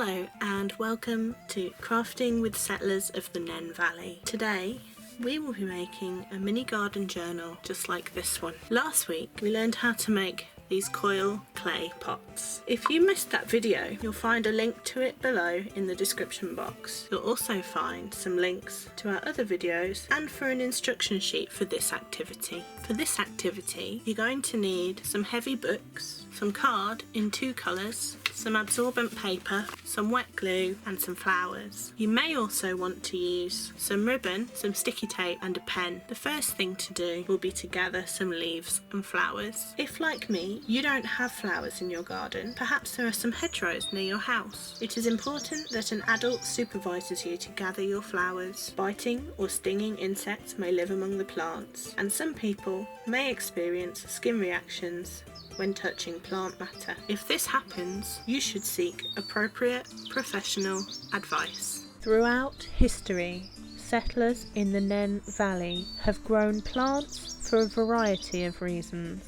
Hello and welcome to Crafting with Settlers of the Nene Valley. Today we will be making a mini garden journal just like this one. Last week we learned how to make these coil clay pots. If you missed that video, you'll find a link to it below in the description box. You'll also find some links to our other videos and for an instruction sheet for this activity. For this activity, you're going to need some heavy books, some card in 2 colours, some absorbent paper, some wet glue and some flowers. You may also want to use some ribbon, some sticky tape and a pen. The first thing to do will be to gather some leaves and flowers. If, like me, you don't have flowers in your garden, perhaps there are some hedgerows near your house. It is important that an adult supervises you to gather your flowers. Biting or stinging insects may live among the plants, and some people may experience skin reactions when touching plant matter. If this happens, you should seek appropriate professional advice. Throughout history, settlers in the Nene Valley have grown plants for a variety of reasons.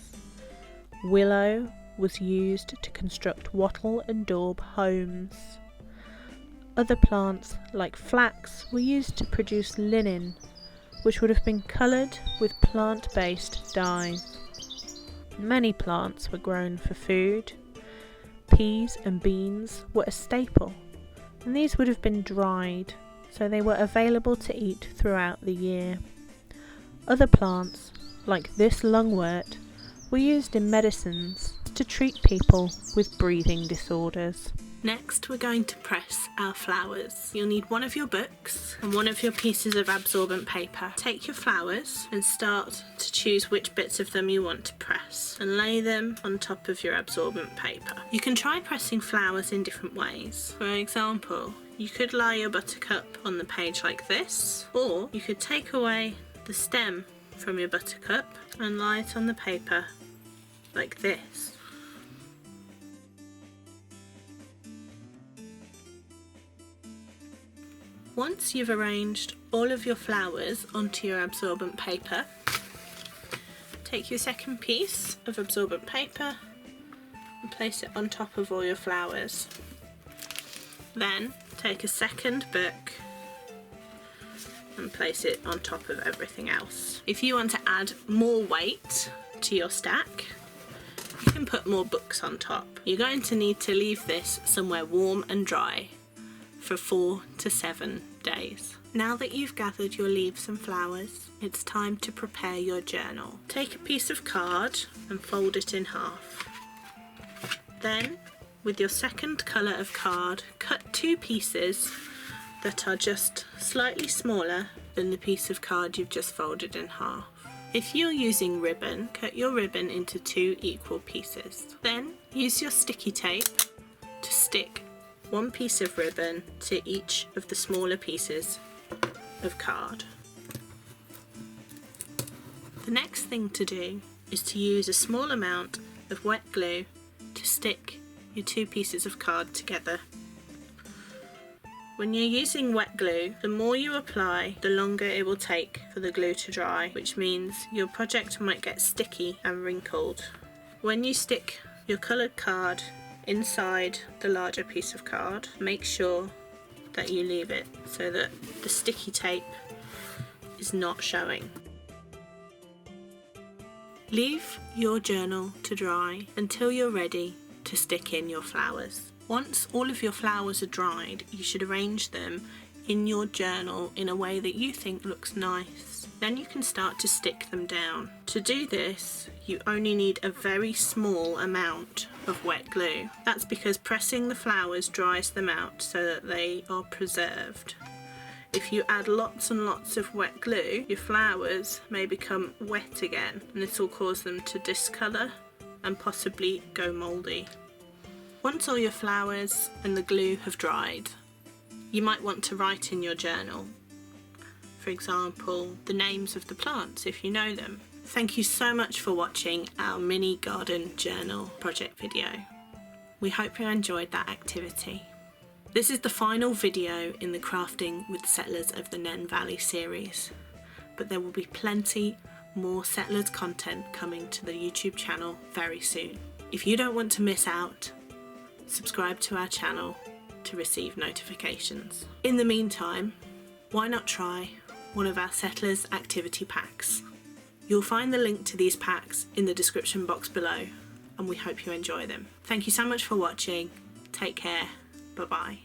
Willow was used to construct wattle and daub homes. Other plants, like flax, were used to produce linen, which would have been coloured with plant-based dyes. Many plants were grown for food. Peas and beans were a staple, and these would have been dried, so they were available to eat throughout the year. Other plants, like this lungwort, were used in medicines to treat people with breathing disorders. Next, we're going to press our flowers. You'll need one of your books and one of your pieces of absorbent paper. Take your flowers and start to choose which bits of them you want to press and lay them on top of your absorbent paper. You can try pressing flowers in different ways. For example, you could lie your buttercup on the page like this, or you could take away the stem from your buttercup and lie it on the paper like this. Once you've arranged all of your flowers onto your absorbent paper, take your second piece of absorbent paper and place it on top of all your flowers. Then take a second book and place it on top of everything else. If you want to add more weight to your stack, you can put more books on top. You're going to need to leave this somewhere warm and dry for 4 to 7 days. Now that you've gathered your leaves and flowers, it's time to prepare your journal. Take a piece of card and fold it in half. Then, with your second colour of card, cut 2 pieces that are just slightly smaller than the piece of card you've just folded in half. If you're using ribbon, cut your ribbon into 2 equal pieces. Then, use your sticky tape to stick 1 piece of ribbon to each of the smaller pieces of card. The next thing to do is to use a small amount of wet glue to stick your 2 pieces of card together. When you're using wet glue, the more you apply, the longer it will take for the glue to dry, which means your project might get sticky and wrinkled. When you stick your coloured card inside the larger piece of card, make sure that you leave it so that the sticky tape is not showing. Leave your journal to dry until you're ready to stick in your flowers. Once all of your flowers are dried, you should arrange them in your journal in a way that you think looks nice. Then you can start to stick them down. To do this, you only need a very small amount of wet glue. That's because pressing the flowers dries them out so that they are preserved. If you add lots and lots of wet glue, your flowers may become wet again, and this will cause them to discolour and possibly go mouldy. Once all your flowers and the glue have dried, you might want to write in your journal. For example, the names of the plants if you know them. Thank you so much for watching our mini garden journal project video. We hope you enjoyed that activity. This is the final video in the Crafting with Settlers of the Nene Valley series, but there will be plenty more Settlers content coming to the YouTube channel very soon. If you don't want to miss out, subscribe to our channel to receive notifications. In the meantime, why not try one of our Settlers activity packs? You'll find the link to these packs in the description box below, and we hope you enjoy them. Thank you so much for watching. Take care. Bye bye.